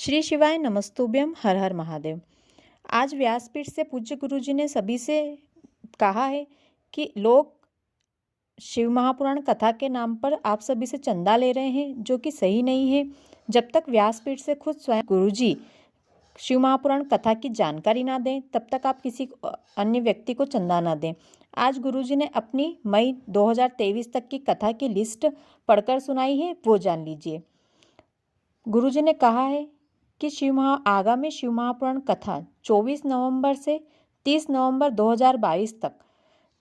श्री शिवाय नमस्तुभ्यम हर हर महादेव। आज व्यासपीठ से पूज्य गुरुजी ने सभी से कहा है कि लोग शिव महापुराण कथा के नाम पर आप सभी से चंदा ले रहे हैं, जो कि सही नहीं है। जब तक व्यासपीठ से खुद स्वयं गुरुजी शिव महापुराण कथा की जानकारी ना दें, तब तक आप किसी अन्य व्यक्ति को चंदा ना दें। आज गुरुजी ने अपनी मई 2023 तक की कथा की लिस्ट पढ़कर सुनाई है, वो जान लीजिए। गुरुजी ने कहा है कि आगामी शिव महापुराण कथा 24 नवंबर से 30 नवंबर 2022 तक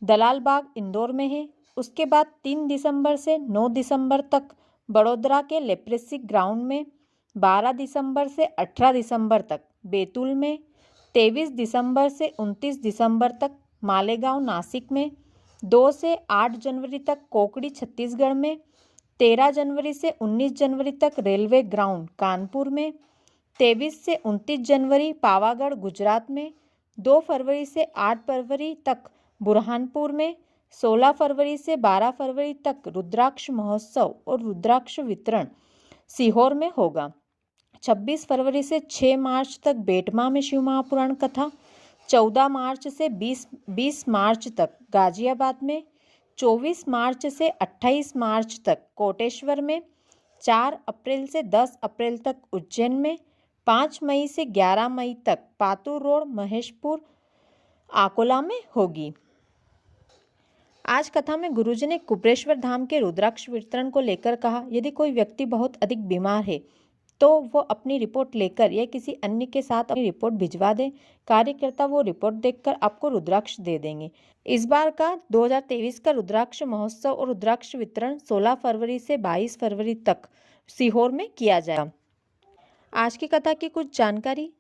दलाल बाग इंदौर में है। उसके बाद 3 दिसंबर से 9 दिसंबर तक बड़ोदरा के लेप्रेसी ग्राउंड में, 12 दिसंबर से 18 दिसंबर तक बैतूल में, 23 दिसंबर से 29 दिसंबर तक मालेगांव नासिक में, 2 से 8 जनवरी तक कोकड़ी छत्तीसगढ़ में, 13 जनवरी से 19 जनवरी तक रेलवे ग्राउंड कानपुर में, 23 से 29 जनवरी पावागढ़ गुजरात में, 2 फरवरी से 8 फरवरी तक बुरहानपुर में, 16 फरवरी से 12 फरवरी तक रुद्राक्ष महोत्सव और रुद्राक्ष वितरण सीहोर में होगा। 26 फरवरी से 6 मार्च तक बेटमा में शिव महापुराण कथा, 14 मार्च से 20 मार्च तक गाजियाबाद में, 24 मार्च से 28 मार्च तक कोटेश्वर में, 4 अप्रैल से 10 अप्रैल तक उज्जैन में, 5 मई से 11 मई तक पातूर रोड महेशपुर आकोला में होगी। आज कथा में गुरुजी ने कुबरेश्वर धाम के रुद्राक्ष वितरण को लेकर कहा, यदि कोई व्यक्ति बहुत अधिक बीमार है तो वो अपनी रिपोर्ट लेकर या किसी अन्य के साथ अपनी रिपोर्ट भिजवा दे। कार्यकर्ता वो रिपोर्ट देखकर आपको रुद्राक्ष दे देंगे। इस बार का 2023 का रुद्राक्ष महोत्सव और रुद्राक्ष वितरण 16 फरवरी से 22 फरवरी तक सीहोर में किया जाएगा। आज की कथा की कुछ जानकारी।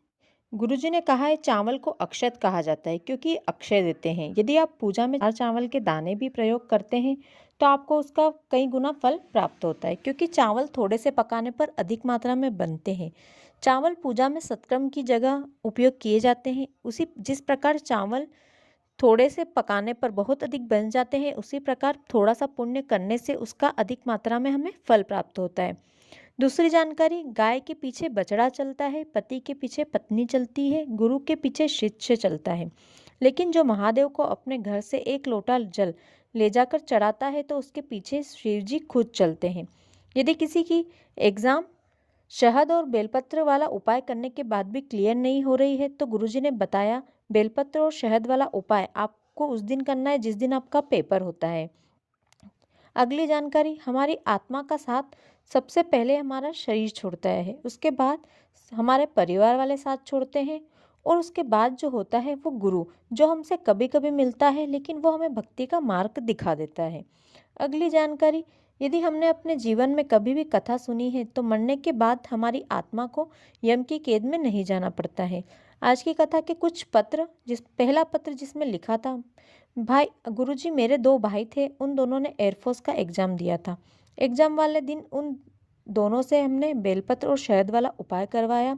गुरुजी ने कहा है, चावल को अक्षत कहा जाता है क्योंकि अक्षय देते हैं। यदि आप पूजा में चावल के दाने भी प्रयोग करते हैं तो आपको उसका कई गुना फल प्राप्त होता है, क्योंकि चावल थोड़े से पकाने पर अधिक मात्रा में बनते हैं। चावल पूजा में सत्कर्म की जगह उपयोग किए जाते हैं। जिस प्रकार चावल थोड़े से पकाने पर बहुत अधिक बन जाते हैं, उसी प्रकार थोड़ा सा पुण्य करने से उसका अधिक मात्रा में हमें फल प्राप्त होता है। दूसरी जानकारी, गाय के पीछे बछड़ा चलता है, पति के पीछे पत्नी चलती है, गुरु के पीछे शिष्य चलता है। लेकिन जो महादेव को अपने घर से 1 लोटा जल ले जाकर चढ़ाता है तो उसके पीछे शिव जी खुद चलते हैं। यदि किसी की एग्जाम शहद और बेलपत्र वाला उपाय करने के बाद भी क्लियर नहीं हो रही है तो गुरुजी ने बताया, बेलपत्र और शहद वाला उपाय आपको उस दिन करना है जिस दिन आपका पेपर होता है। अगली जानकारी, हमारी आत्मा का साथ सबसे पहले हमारा शरीर छोड़ता है, उसके बाद हमारे परिवार वाले साथ छोड़ते हैं और उसके बाद जो होता है वो गुरु, जो हमसे कभी कभी मिलता है लेकिन वो हमें भक्ति का मार्ग दिखा देता है। अगली जानकारी, यदि हमने अपने जीवन में कभी भी कथा सुनी है तो मरने के बाद हमारी आत्मा को यम की कैद में नहीं जाना पड़ता है। आज की कथा के कुछ पत्र। पहला पत्र जिसमें लिखा था, भाई गुरुजी, मेरे 2 भाई थे, उन दोनों ने एयरफोर्स का एग्ज़ाम दिया था। एग्ज़ाम वाले दिन उन दोनों से हमने बेलपत्र और शहद वाला उपाय करवाया।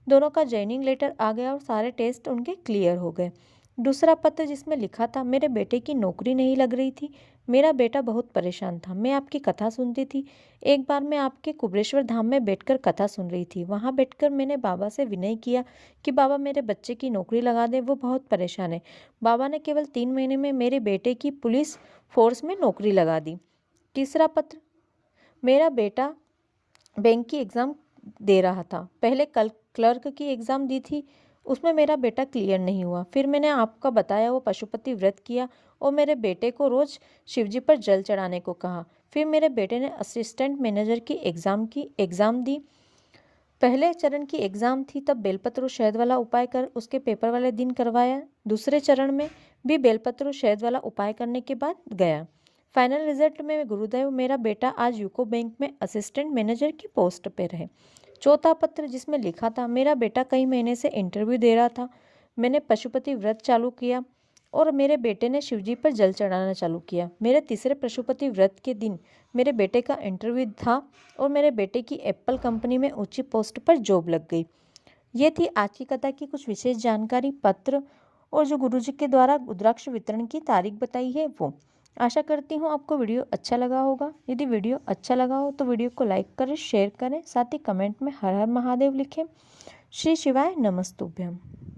दोनों का जॉइनिंग लेटर आ गया और सारे टेस्ट उनके क्लियर हो गए। दूसरा पत्र जिसमें लिखा था, मेरे बेटे की नौकरी नहीं लग रही थी, मेरा बेटा बहुत परेशान था, मैं आपकी कथा सुनती थी। एक बार मैं आपके कुबरेश्वर धाम में बैठकर कथा सुन रही थी। वहाँ बैठकर मैंने बाबा से विनय किया कि बाबा मेरे बच्चे की नौकरी लगा दें, वो बहुत परेशान है। बाबा ने केवल 3 महीने में मेरे बेटे की पुलिस फोर्स में नौकरी लगा दी। तीसरा पत्र, मेरा बेटा बैंक की एग्ज़ाम दे रहा था। पहले क्लर्क की एग्ज़ाम दी थी, उसमें मेरा बेटा क्लियर नहीं हुआ। फिर मैंने आपका बताया वो पशुपति व्रत किया और मेरे बेटे को रोज़ शिवजी पर जल चढ़ाने को कहा। फिर मेरे बेटे ने असिस्टेंट मैनेजर की एग्ज़ाम दी। पहले चरण की एग्ज़ाम थी तब बेलपत्र और शहद वाला उपाय कर उसके पेपर वाले दिन करवाया। दूसरे चरण में भी बेलपत्र और शहद वाला उपाय करने के बाद गया। फाइनल रिजल्ट में गुरुदेव, मेरा बेटा आज यूको बैंक में असिस्टेंट मैनेजर की पोस्ट पर है। चौथा पत्र जिसमें लिखा था, मेरा बेटा कई महीने से इंटरव्यू दे रहा था, मैंने पशुपति व्रत चालू किया और मेरे बेटे ने शिवजी पर जल चढ़ाना चालू किया। मेरे तीसरे पशुपति व्रत के दिन मेरे बेटे का इंटरव्यू था और मेरे बेटे की एप्पल कंपनी में ऊंची पोस्ट पर जॉब लग गई। ये थी आज की कथा की कुछ विशेष जानकारी, पत्र और जो गुरुजी के द्वारा रुद्राक्ष वितरण की तारीख बताई है वो। आशा करती हूँ आपको वीडियो अच्छा लगा होगा। यदि वीडियो अच्छा लगा हो तो वीडियो को लाइक करें, शेयर करें, साथ ही कमेंट में हर हर महादेव लिखें। श्री शिवाय नमस्तुभ्यम।